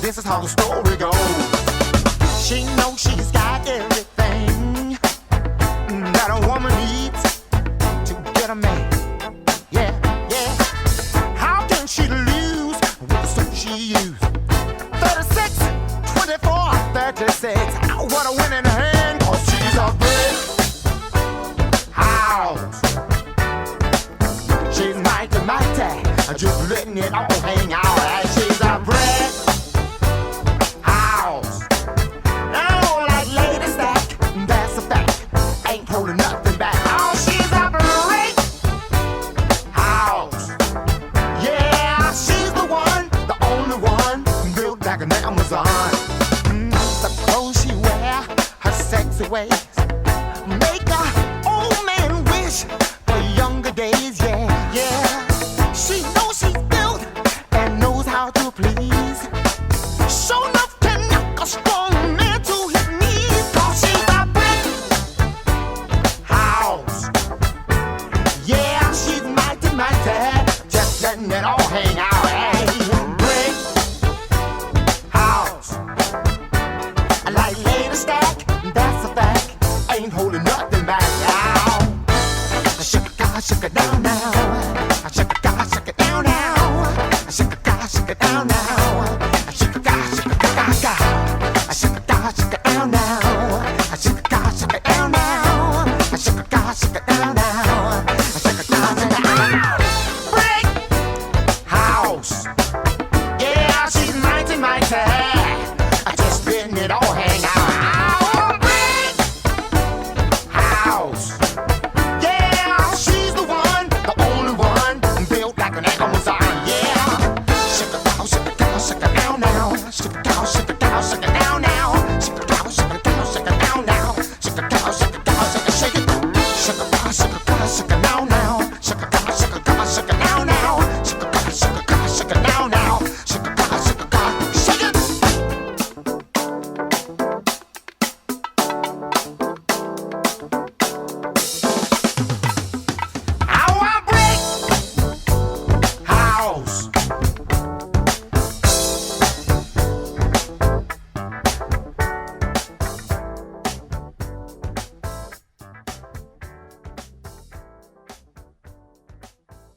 this is how the story goes. She knows she's got everything that a woman needs to get a man. Yeah, yeah. How can she lose with the suit she used? 36, 24, 36. What a winning hand, 'cause she's a brick house. She's mighty, mighty, just letting it all hang out. And she's a brick house. Oh, like Lady Stack, that's a fact. Ain't holding nothing back. Oh, she's a brick house. Yeah, she's the one, the only one, built like an Amazon. The clothes she wear, her sexy ways, make a old man wish for younger days. Yeah, yeah. She knows she's built and knows how to please. Show enough can knock a strong man to his knees. 'Cause she's a brick house. Yeah, she's mighty, mighty, just letting it all hang out. Hey, brick house. Like Lady Stack, that's a fact. Ain't holding nothing back now. Shake it down now. Shake it down now. Shake it down now.